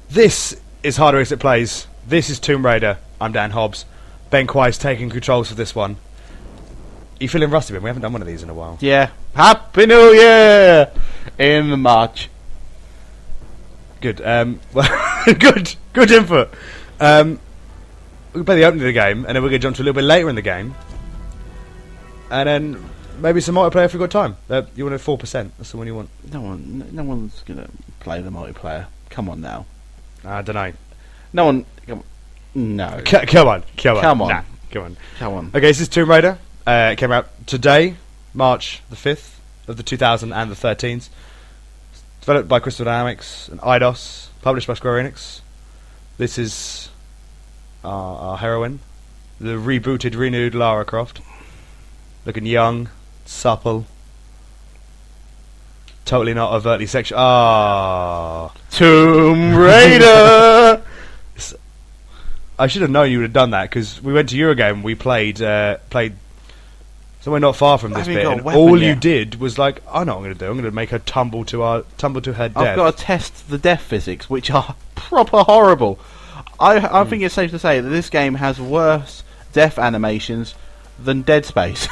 This is Harder As It Plays. This is Tomb Raider. I'm Dan Hobbs. Ben Quai's taking controls for this one. Are you feeling rusty, Ben? We haven't done one of these in a while. Yeah. Happy New Year! In March. Good. Good input. We'll play the opening of the game, and then we're going to jump to a little bit later in the game. And then maybe some multiplayer if we've got time. You want a 4%. That's the one you want. No one's going to play the multiplayer. Come on now. I don't know. No one... No. Come on. Nah, come on. Okay, this is Tomb Raider. It came out today, March the 5th of the 2013s. Developed by Crystal Dynamics and Eidos. Published by Square Enix. This is our heroine. The rebooted, renewed Lara Croft. Looking young, supple. Totally not overtly sexual. Tomb Raider! I should have known you would have done that, because we went to Eurogame and we played somewhere not far from this bit, and all you did was like, I know what I'm going to do. I'm going to make her tumble to her death. I've got to test the death physics, which are proper horrible. I think it's safe to say that this game has worse death animations than Dead Space.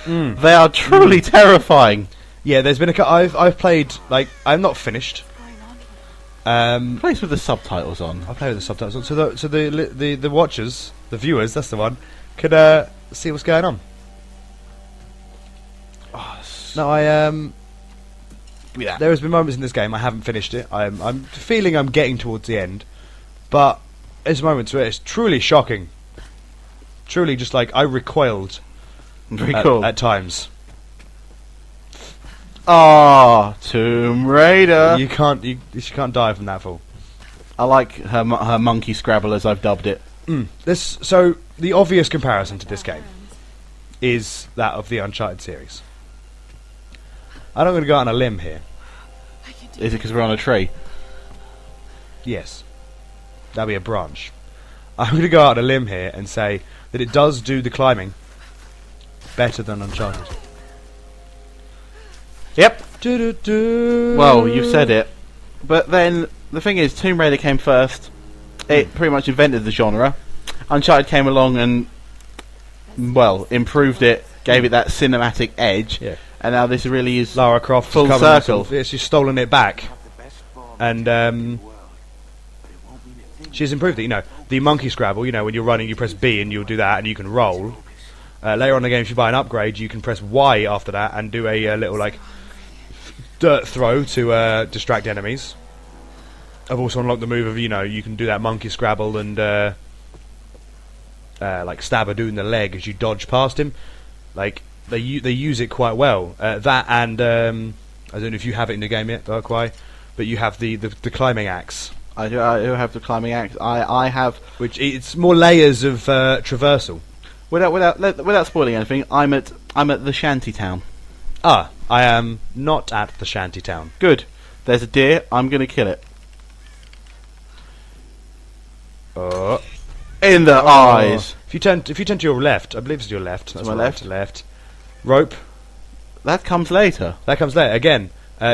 They are truly terrifying. Yeah, there's been I've played, like, I'm not finished. Plays with the subtitles on. I play with the subtitles on, so the watchers, the viewers, that's the one, could see what's going on. No, there has been moments in this game I haven't finished it. I'm feeling I'm getting towards the end, but there's moments where it's truly shocking. Truly, just like I recoiled at times. Tomb Raider. You can't die from that fall. I like her monkey Scrabble, as I've dubbed it. So the obvious comparison to this game is that of the Uncharted series. I'm not going to go out on a limb here. Is it because we're on a tree? Yes. That'd be a branch. I'm going to go out on a limb here and say that it does do the climbing better than Uncharted. Yep. Well, you've said it. But then, the thing is, Tomb Raider came first. It pretty much invented the genre. Uncharted came along and, well, improved it, gave it that cinematic edge. Yeah. And now this really is Lara Croft full circle. She's stolen it back. And she's improved it. You know, the monkey Scrabble, you know, when you're running you press B and you'll do that and you can roll. Later on in the game, if you buy an upgrade, you can press Y after that and do a little, like, dirt throw to distract enemies. I've also unlocked the move of, you know, you can do that monkey Scrabble and like stab a dude in the leg as you dodge past him. Like, they use it quite well. That and I don't know if you have it in the game yet, Quai, but you have the climbing axe. I do have the climbing axe. I have, which it's more layers of traversal. Without spoiling anything, I'm at the shanty town. I am not at the shanty town. Good. There's a deer. I'm going to kill it. In the eyes. If you turn to your left, I believe it's your left. That's my left. Left. Rope. That comes later. Again,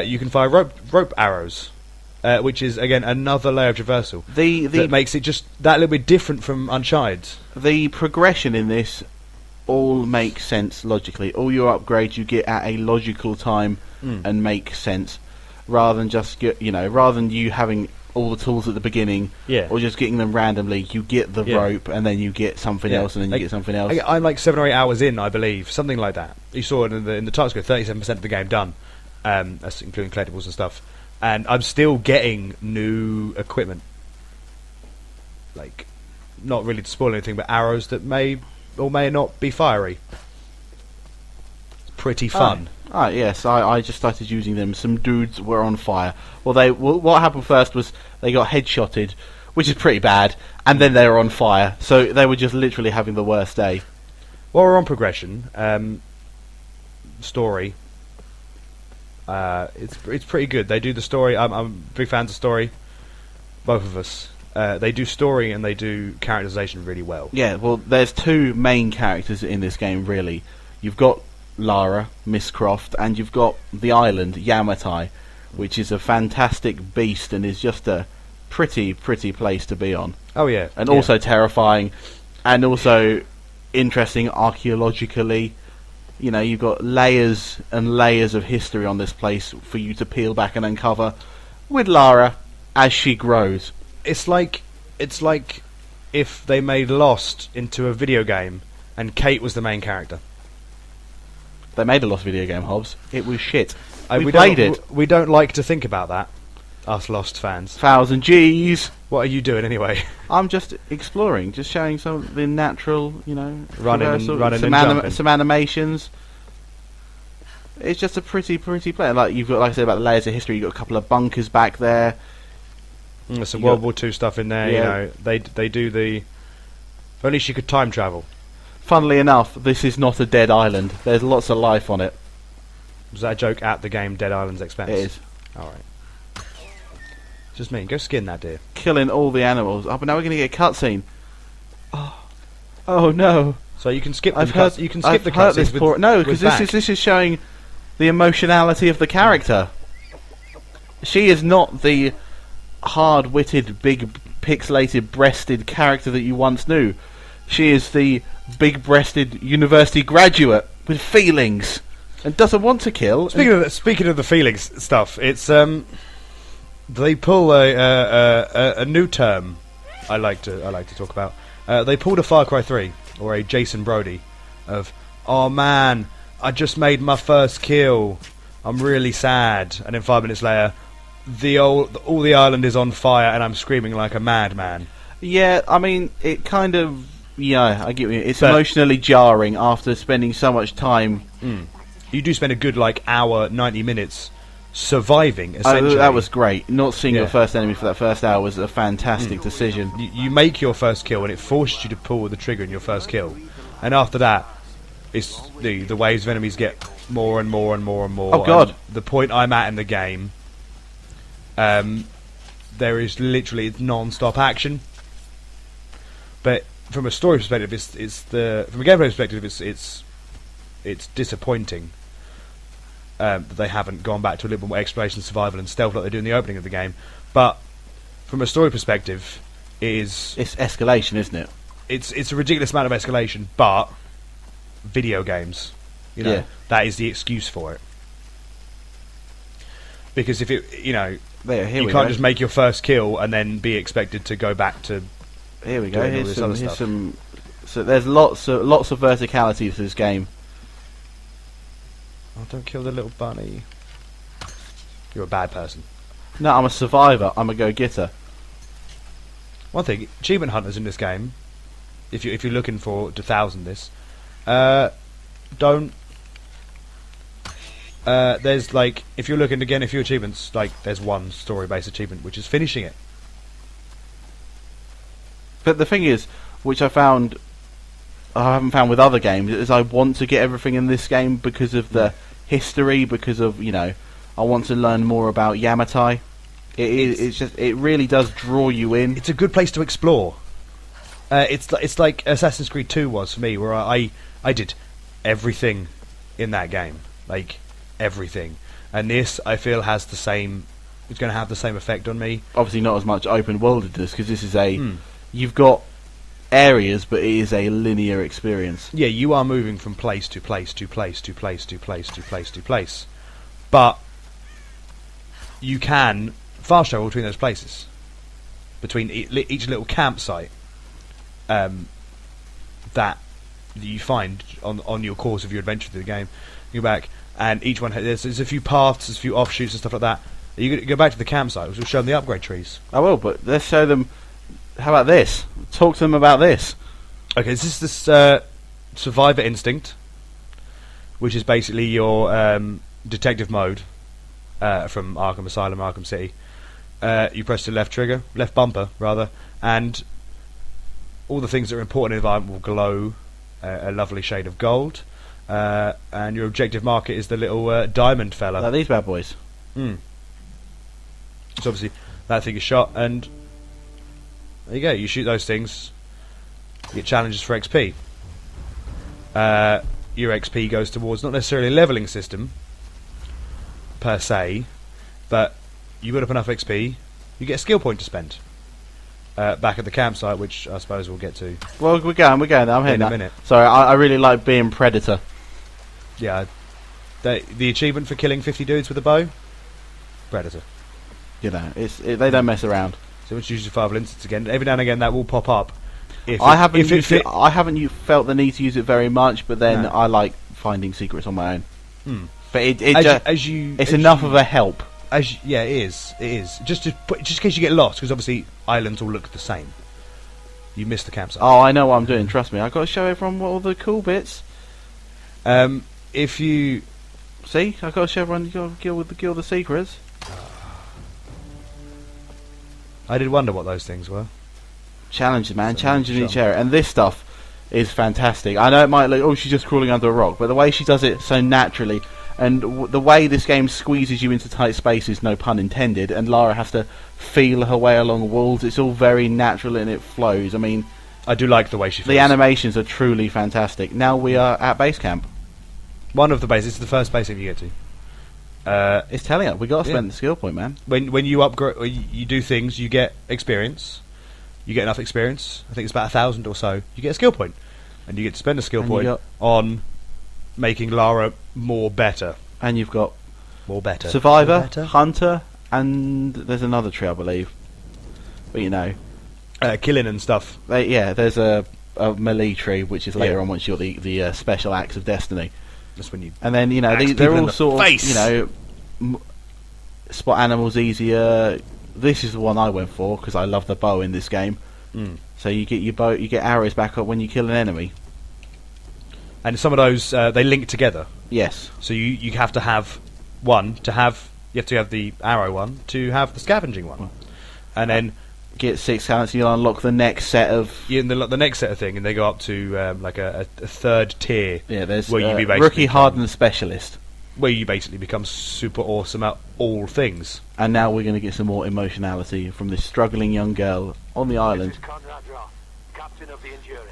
you can fire rope arrows, which is again another layer of traversal. That makes it just that little bit different from Uncharted. The progression in this all makes sense logically. All your upgrades you get at a logical time and make sense, rather than just rather than you having all the tools at the beginning, or just getting them randomly. You get the rope, and then you get something else, and then you get something else. I'm like 7 or 8 hours in, I believe, something like that. You saw it in the title screen, 37% of the game done, that's including collectibles and stuff. And I'm still getting new equipment, like, not really to spoil anything, but arrows that may or may not be fiery. It's pretty fun. Yes, I just started using them. Some dudes were on fire. What happened first was they got headshotted, which is pretty bad, and then they were on fire. So they were just literally having the worst day. While we're on progression, story, it's pretty good. They do the story. I'm big fans of story. Both of us. They do story and they do characterization really well. Yeah, well, there's two main characters in this game, really. You've got Lara, Miss Croft, and you've got the island, Yamatai, which is a fantastic beast and is just a pretty place to be on. Oh yeah, And yeah. also terrifying, and also interesting archaeologically. You know, you've got layers and layers of history on this place for you to peel back and uncover with Lara as she grows. It's like if they made Lost into a video game and Kate was the main character. They made a Lost video game, Hobbs. It was shit. We played it. We don't like to think about that, us Lost fans. 1,000 G's. What are you doing anyway? I'm just exploring, just showing some of the natural, Running and some jumping. some animations. It's just a pretty play. Like you've got, like I said, about the layers of history. You've got a couple of bunkers back there. There's some World War II stuff in there. Yeah. They do the. If only she could time travel. Funnily enough, this is not a dead island. There's lots of life on it. Was that a joke at the game Dead Island's expense? It is. All right. Just me. Go skin that deer. Killing all the animals. Oh, but now we're going to get a cutscene. Oh no! So you can skip. I've heard. You can skip the heard this cutscenes. before. No, because this is showing the emotionality of the character. She is not the hard-witted, big, pixelated, breasted character that you once knew. She is the big-breasted university graduate with feelings and doesn't want to kill. Speaking of the feelings stuff, it's they pull a new term. I like to talk about. They pulled a Far Cry 3 or a Jason Brody of, oh man, I just made my first kill. I'm really sad. And then 5 minutes later, all the island is on fire and I'm screaming like a madman. Yeah, I mean, it kind of. Yeah, I get what you mean. It's emotionally jarring after spending so much time. You do spend a good hour, 90 minutes surviving, essentially. That was great. Not seeing your first enemy for that first hour was a fantastic decision. You make your first kill and it forces you to pull the trigger in your first kill. And after that, it's the waves of enemies get more and more and more and more. Oh god. And the point I'm at in the game, there is literally non-stop action. But from a story perspective, from a gameplay perspective, it's disappointing that they haven't gone back to a little bit more exploration, survival, and stealth like they do in the opening of the game. But from a story perspective, it's escalation, isn't it? It's a ridiculous amount of escalation, but video games, that is the excuse for it. Because if it, you can't just make your first kill and then be expected to go back to. Here we go. Here's some. So there's lots of verticality to this game. Oh, don't kill the little bunny. You're a bad person. No, I'm a survivor. I'm a go-getter. One thing, achievement hunters in this game, if you're looking for to 1,000 this, don't. There's if you're looking to get a few achievements, there's one story-based achievement which is finishing it. But the thing is, which I haven't found with other games, is I want to get everything in this game because of the history, because of I want to learn more about Yamatai. It really does draw you in. It's a good place to explore. It's like Assassin's Creed 2 was for me, where I did everything in that game, everything, and this I feel has the same. It's going to have the same effect on me. Obviously, not as much open worldedness because this is you've got areas, but it is a linear experience. Yeah, you are moving from place to place to place to place to place to place to place, but you can fast travel between those places, between each little campsite that you find on your course of your adventure through the game. You go back, and each one there's a few paths, there's a few offshoots and stuff like that. You go back to the campsite, which will show them the upgrade trees. I will, but let's show them. How about this? Talk to them about this. Okay, this is Survivor Instinct, which is basically your detective mode from Arkham Asylum, Arkham City. You press the left bumper rather, and all the things that are important in the environment will glow a lovely shade of gold. And your objective marker is the little diamond fella. Like these bad boys. So obviously that thing is shot, and there you go. You shoot those things, you get challenges for XP. Your XP goes towards not necessarily a leveling system per se, but you build up enough XP, you get a skill point to spend back at the campsite, which I suppose we'll get to. Well, we're going. I'm in hitting a that. minute. Sorry, I really like being Predator. Yeah, the achievement for killing 50 dudes with a bow, Predator. You know, they don't mess around. So once you use your survival instance again, every now and again that will pop up. I haven't felt the need to use it very much, but then I like finding secrets on my own. But it's enough of a help. It is. Just in case you get lost, because obviously islands all look the same. You miss the campsite. Oh, I know what I'm doing. Trust me, I've got to show everyone all the cool bits. If you see, I've got to show everyone. You got to kill the secrets. I did wonder what those things were. Challenges, man. Challenges in each area. And this stuff is fantastic. I know it might look, oh, she's just crawling under a rock, but the way she does it so naturally, and the way this game squeezes you into tight spaces, no pun intended, and Lara has to feel her way along walls, it's all very natural and it flows. I mean, I do like the way she feels. The animations are truly fantastic. Now we are at base camp. One of the bases, it's the first base camp you get to. It's telling us we got to spend the skill point, man. When you upgrade, you do things, you get experience. You get enough experience. I think it's about 1,000 or so. You get a skill point, and you get to spend a skill point on making Lara more better. And you've got more better, Survivor, more better. Hunter, and there's another tree, I believe. But you know, killing and stuff. There's a melee tree, which is later on once you got the special acts of destiny. That's when you. And then they're all sort of spot animals easier. This is the one I went for because I love the bow in this game. So you get your bow, you get arrows back up when you kill an enemy. And some of those they link together. Yes. So you have to have one to have. You have to have the arrow one to have the scavenging one, and then get 6 talents. You'll unlock the next set of the next set of thing, and they go up to like a third tier. Yeah, there's where you rookie, hardened specialist, where you basically become super awesome at all things. And now we're going to get some more emotionality from this struggling young girl on the island. This is Conrad Roth, captain of the Endurance.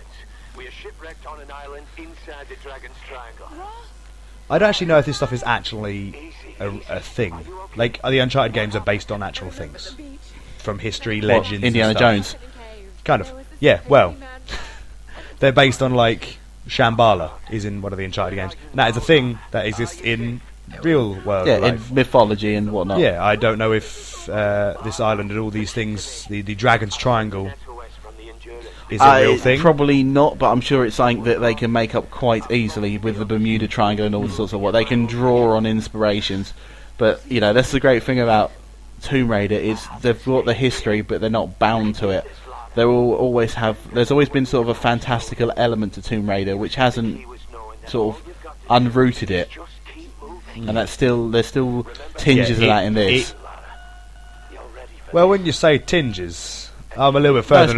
We are shipwrecked on an island inside the Dragon's Triangle. I don't actually know if this stuff is actually a thing. Like, the Uncharted games are based on actual things from history, legends. Indiana Jones. Kind of. Yeah. Well, they're based on like Shambhala is in one of the Uncharted games, and that is a thing that exists in real world life. In mythology and whatnot. Yeah, I don't know if this island and all these things, the Dragon's Triangle, is a real thing. Probably not, but I'm sure it's something that they can make up quite easily with the Bermuda Triangle and all sorts of what they can draw on inspirations. But you know, that's the great thing about Tomb Raider is they've brought the history, but they're not bound to it. There will always have. There's always been sort of a fantastical element to Tomb Raider, which hasn't sort of unrooted it. And there's still tinges of that in this. Well, when you say tinges, I'm a little bit further in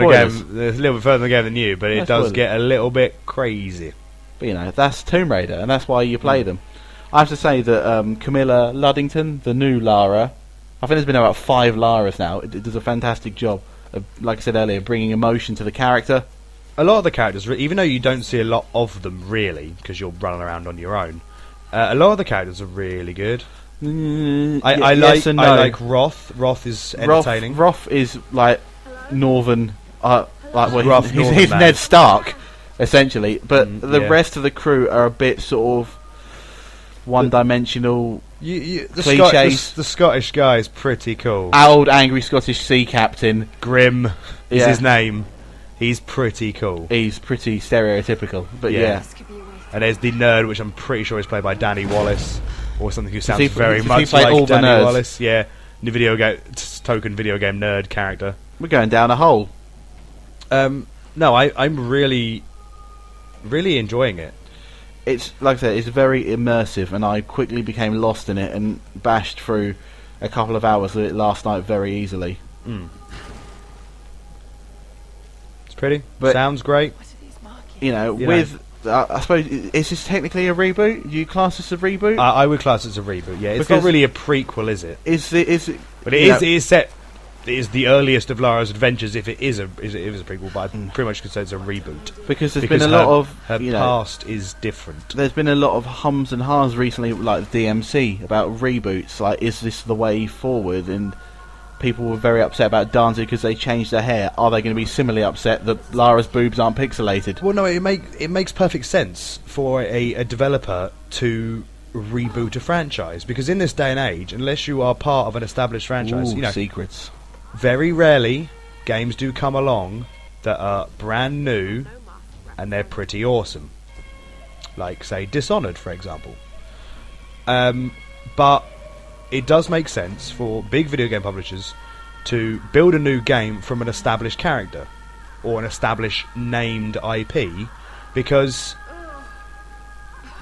the game than you, but it does get a little bit crazy. But you know, that's Tomb Raider, and that's why you play them. I have to say that Camilla Luddington, the new Lara, I think there's been about 5 Laras now. It does a fantastic job of, like I said earlier, bringing emotion to the character. A lot of the characters, even though you don't see a lot of them really, because you're running around on your own, a lot of the characters are really good. I like Roth. Roth is entertaining. Roth is like northern, he's man. Ned Stark, essentially. But the rest of the crew are a bit sort of one-dimensional. Cliches. The Scottish guy is pretty cool. Old angry Scottish sea captain Grim is his name. He's pretty cool. He's pretty stereotypical, but yeah. And there's the nerd, which I'm pretty sure is played by Danny Wallace, or something who sounds very much like Danny Wallace. Yeah, the token video game nerd character. We're going down a hole. No, I'm really enjoying it. It's like I said, it's very immersive, and I quickly became lost in it and bashed through a couple of hours of it last night very easily. It's pretty. But sounds great. You know, I suppose, is this technically a reboot? Do you class this a reboot? I would class it as a reboot. Yeah, it's not really a prequel, is it? Is it? But it is set. It is the earliest of Lara's adventures. If it is a prequel, but I pretty much could say it's a reboot because there's been a lot of her past is different. There's been a lot of hums and hahs recently, like the DMC, about reboots. Like, is this the way forward? And people were very upset about Danzig because they changed their hair. Are they going to be similarly upset that Lara's boobs aren't pixelated? Well, no, it makes perfect sense for a developer to reboot a franchise, because in this day and age, unless you are part of an established franchise, Ooh, you know, secrets. very rarely games do come along that are brand new and they're pretty awesome. Like, say, Dishonored, for example. But it does make sense for big video game publishers to build a new game from an established character or an established named IP, because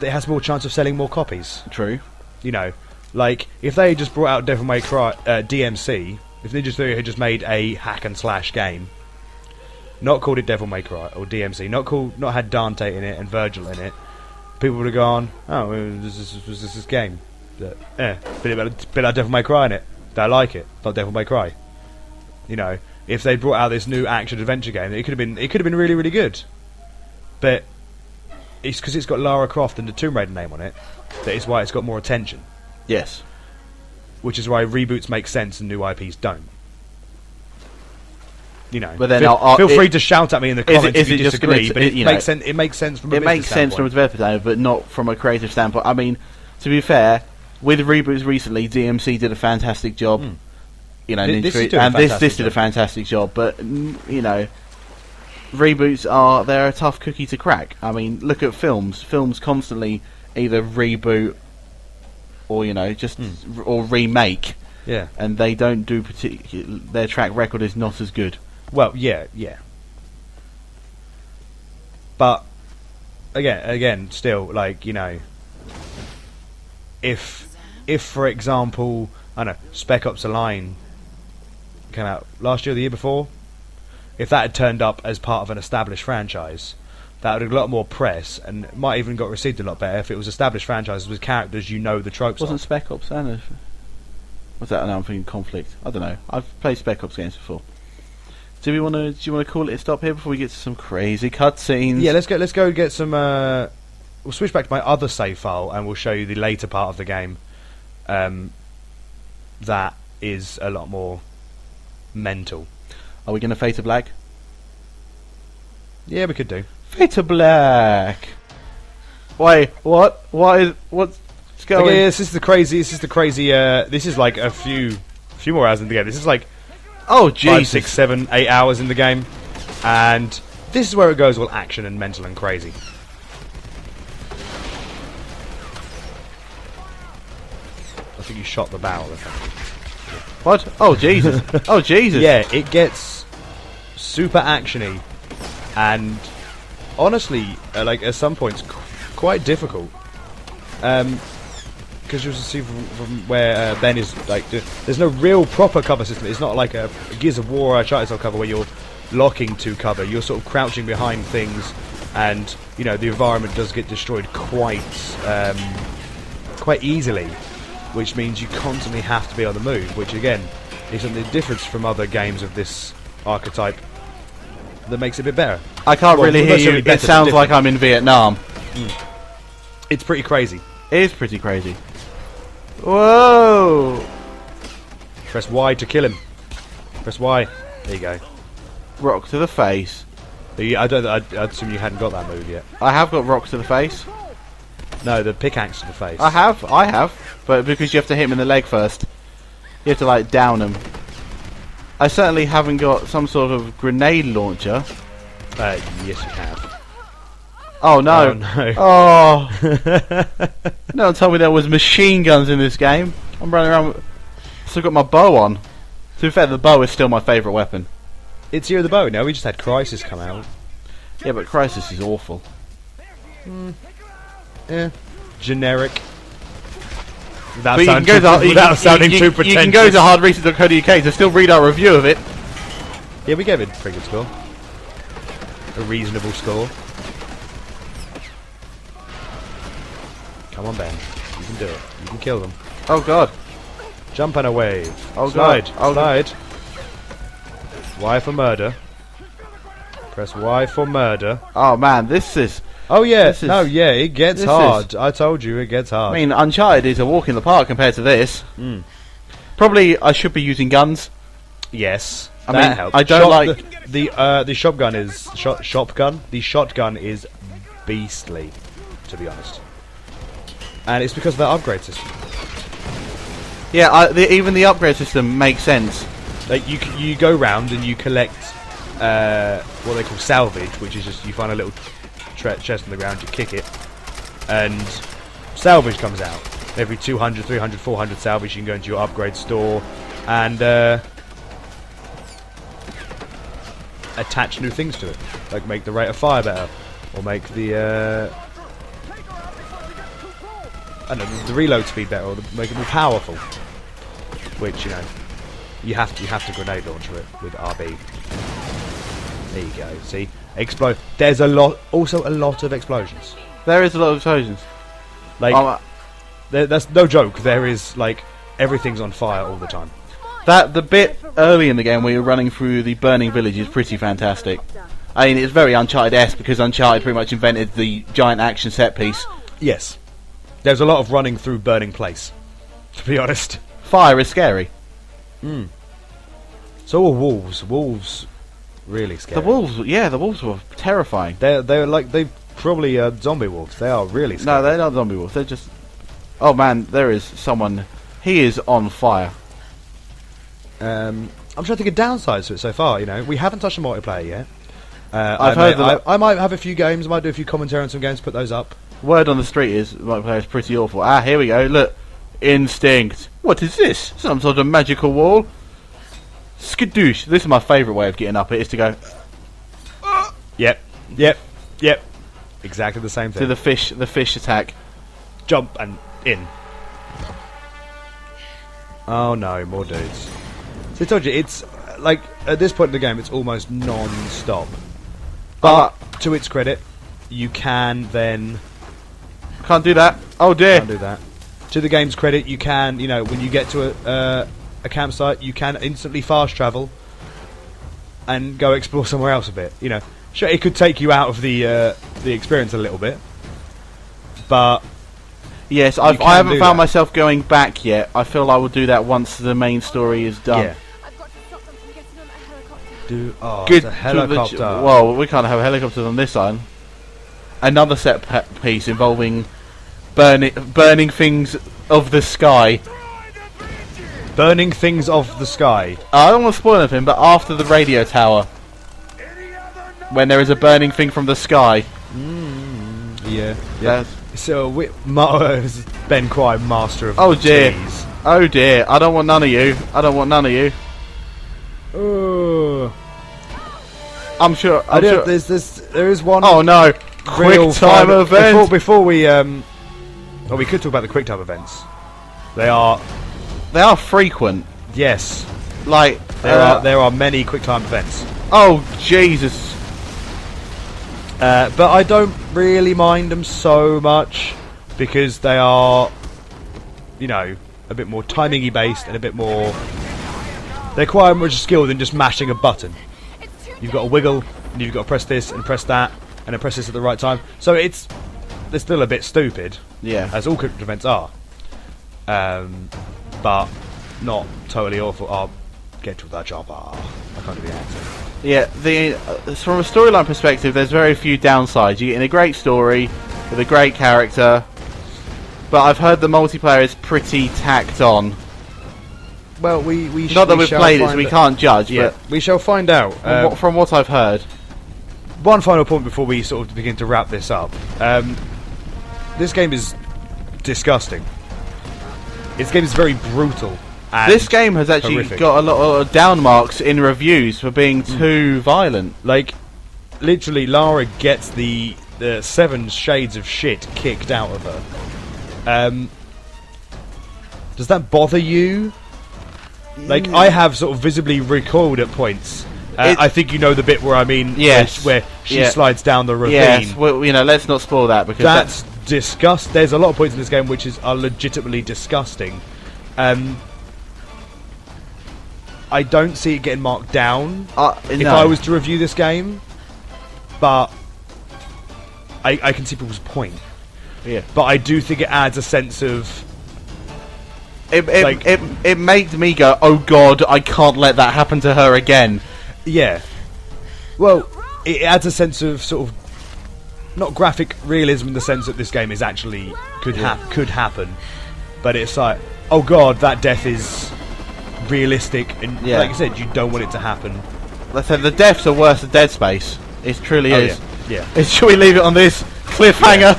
it has more chance of selling more copies. True. You know, like, if they just brought out Devil May Cry DMC, if Ninja Studio had just made a hack and slash game, not called it Devil May Cry or DMC, not had Dante in it and Virgil in it, people would have gone, oh, this is this game. Bit like Devil May Cry in it. I like it. Not Devil May Cry. You know, if they brought out this new action adventure game, it could have been really, really good. But it's because it's got Lara Croft and the Tomb Raider name on it that is why it's got more attention. Yes. Which is why reboots make sense and new IPs don't. You know, but then feel free to shout at me in the comments if you disagree. But it makes sense. It makes sense from a business standpoint. From a developer standpoint, but not from a creative standpoint. I mean, to be fair, with reboots recently, DMC did a fantastic job. You know, This did a fantastic job. But you know, reboots they're a tough cookie to crack. I mean, look at films. Films constantly either reboot or or remake. Yeah, and they don't do their track record is not as good. Well, yeah. But again, still, like, you know, if for example, I don't know, Spec Ops: The Line came out last year or the year before, if that had turned up as part of an established franchise, that would have got a lot more press and might even got received a lot better if it was established franchises with characters you know the tropes Wasn't of. Spec Ops then? What's that? No, I'm thinking Conflict. I don't know. I've played Spec Ops games before. Do you want to call it a stop here before we get to some crazy cutscenes? Yeah, let's go get some. We'll switch back to my other save file and we'll show you the later part of the game. That is a lot more mental. Are we going to fade to black? Yeah, we could do. Fade to black. Wait, what? What's going? Okay, this is the crazy. This is like a few more hours in the game. This is like 5, 6, 7, 8 hours in the game, and this is where it goes all action and mental and crazy. I think you shot the barrel. What? Oh Jesus! Oh Jesus! Yeah, it gets super actiony, and honestly, like at some points, quite difficult. Because you'll see from where Ben is, like, there's no real proper cover system. It's not like a Gears of War or Uncharted style cover where you're locking to cover. You're sort of crouching behind things, and you know the environment does get destroyed quite easily, which means you constantly have to be on the move. Which again is something different from other games of this archetype that makes it a bit better. I can't really hear you. It sounds like I'm in Vietnam. It's pretty crazy. It is pretty crazy. Whoa! Press Y to kill him. Press Y. There you go. Rock to the face. I'd assume you hadn't got that move yet. I have got rock to the face. No, the pickaxe to the face. I have. But because you have to hit him in the leg first. You have to, like, down him. I certainly haven't got some sort of grenade launcher. Yes, you have. Oh no! Oh no! Oh! No one told me there was machine guns in this game. I'm running around. Still got my bow on. To be fair, the bow is still my favourite weapon. It's Year of the Bow. Now we just had Crisis come out. Yeah, but Crisis is awful. Yeah. Generic. But you can go without sounding too pretentious. You can go to hardresearch.co.uk to still read our review of it. Yeah, we gave it a pretty good score. A reasonable score. Come on, Ben. You can do it. You can kill them. Oh god. Jump on a wave. Oh slide. god. Oh slide. Y for murder. Press Y for murder. Oh man, this is... Oh yeah. No, yeah, it gets hard. I told you, it gets hard. I mean, Uncharted is a walk in the park compared to this. Probably I should be using guns, Yes, I that mean, helps. I don't like- the shotgun is shotgun. The shotgun is beastly, to be honest, and it's because of that upgrade system. Yeah, even the upgrade system makes sense. Like you go round and you collect what they call salvage, which is just you find a little chest on the ground, you kick it, and salvage comes out. Every 200, 300, 400 salvage, you can go into your upgrade store and attach new things to it, like make the rate of fire better, or make the I don't know, the reload speed better, or make it more powerful. Which, you know, you have to grenade launcher it with RB. There you go. See, explode. There's also a lot of explosions. There is a lot of explosions. Like, that's no joke. There is like everything's on fire all the time. The bit early in the game where you're running through the burning village is pretty fantastic. I mean, it's very Uncharted-esque because Uncharted pretty much invented the giant action set piece. Yes, there's a lot of running through burning place. To be honest. Fire is scary. So are wolves. Wolves, really scary. The wolves were terrifying. They're probably zombie wolves. They are really scary. No, they're not zombie wolves. They're just. Oh man, there is someone. He is on fire. I'm trying to think of downsides to it so far. You know, we haven't touched the multiplayer yet. I've heard I might have a few games. I might do a few commentary on some games. Put those up. Word on the street is multiplayer is pretty awful. Ah, here we go. Look, instinct. What is this? Some sort of magical wall? Skadoosh. This is my favourite way of getting up it, is to go Yep. Exactly the same thing. to the fish attack. Jump and in. Oh no, more dudes. So I told you, it's like at this point in the game, it's almost non-stop. But to its credit, you can then Can't do that. Oh dear. can't do that. To the game's credit, you can, you know, when you get to a campsite, you can instantly fast travel and go explore somewhere else a bit. You know, sure, it could take you out of the experience a little bit, but Yes, You I can haven't do found that. myself going back yet. I feel I will do that once the main story is done. yeah. I've got to stop them from getting on that helicopter. Oh, Good it's a helicopter. Well, we can't have helicopters on this island. Another set piece involving burning things of the sky. Burning things off the sky. I don't want to spoil anything, but after the radio tower, when there is a burning thing from the sky. Yeah. That's- So Ben Quire, master of Oh dear. tease. Oh dear, I don't want none of you. I don't want none of you. I'm sure. I don't. There is one. Oh no! real Quick time fun- event. Before we well, we could talk about the quick time events. They are They are frequent. yes. Like There are many quick time events. Oh Jesus! But I don't really mind them so much because they are, you know, a bit more timingy based and a bit more. They're quite much skill than just mashing a button. You've got to wiggle, and you've got to press this and press that, and then press this at the right time. So they're still a bit stupid, Yeah. as all quick events are, but not totally awful. I'll get to the chopper. I can't do the accent. Yeah, from a storyline perspective, there's very few downsides. You're getting a great story with a great character, but I've heard the multiplayer is pretty tacked on. Well, we Not that we've played it, so we can't judge. Yeah, we shall find out. But from what I've heard, One final point before we sort of begin to wrap this up. This game is disgusting. This game is very brutal. And this game has actually horrific. got a lot of down marks in reviews for being too violent. Like, literally, Lara gets the 7 shades of shit kicked out of her. Does that bother you? Like, I have sort of visibly recoiled at points. I think you know the bit where I mean, Yes. where she Yeah. slides down the ravine. Yes, well, let's not spoil that because That's there's a lot of points in this game which are legitimately disgusting. I don't see it getting marked down if no. I was to review this game, but I can see people's point. Yeah. But I do think it adds a sense of It made me go, oh god, I can't let that happen to her again. Yeah. Well, it adds a sense of sort of not graphic realism in the sense that this game is actually could happen, but it's like, oh god, that death is realistic, and like you said, you don't want it to happen. Like I said, the deaths are worse than Dead Space. It truly is. Yeah. Shall we leave it on this cliffhanger?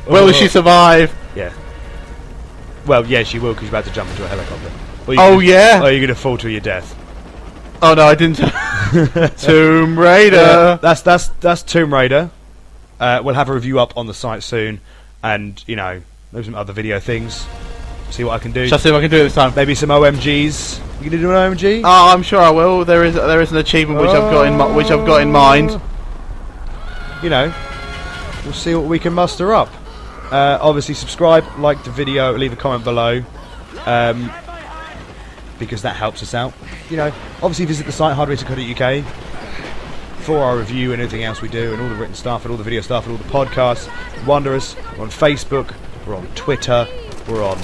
Will she survive? Yeah. Well, yeah, she will, because you're about to jump into a helicopter. Or you're going to fall to your death. Oh no, I didn't. Tomb Raider. Yeah, that's Tomb Raider. We'll have a review up on the site soon, and maybe some other video things. See what I can do. Shall I see what I can do this time? Maybe some OMGs. You gonna do an OMG? Oh, I'm sure I will. There is an achievement which I've got in mind. We'll see what we can muster up. Obviously, subscribe, like the video, leave a comment below, because that helps us out. Obviously visit the site hardware.co.uk for our review and anything else we do, and all the written stuff, and all the video stuff, and all the podcasts. Wonder us. We're on Facebook. We're on Twitter. We're on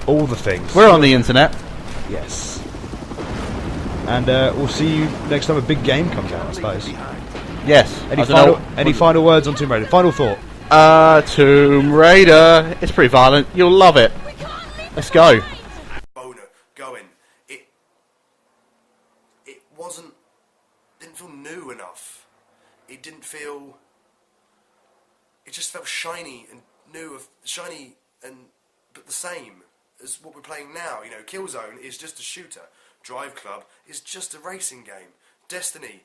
all the things. We're on the internet. Yes. And we'll see you next time a big game comes out, I suppose. Yes. Any final words on Tomb Raider? Final thought. Tomb Raider. It's pretty violent. You'll love it. Let's go. Going. It didn't feel new enough. It just felt shiny and new, but the same as what we're playing now. Killzone is just a shooter. Drive Club is just a racing game. Destiny,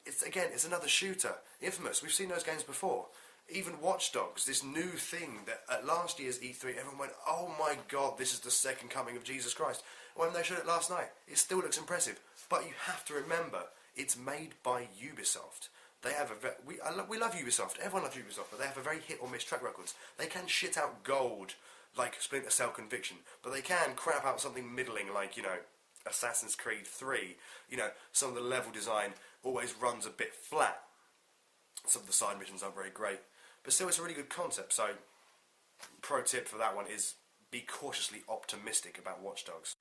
it's another shooter. Infamous, we've seen those games before. Even Watch Dogs, this new thing that at last year's E3 everyone went, oh my god, this is the second coming of Jesus Christ. When they showed it last night, it still looks impressive. But you have to remember, it's made by Ubisoft. They have we love Ubisoft, everyone loves Ubisoft, but they have a very hit or miss track records. They can shit out gold like Splinter Cell Conviction, but they can crap out something middling like, Assassin's Creed 3. Some of the level design always runs a bit flat. Some of the side missions aren't very great. But still, it's a really good concept, so pro tip for that one is be cautiously optimistic about Watch Dogs.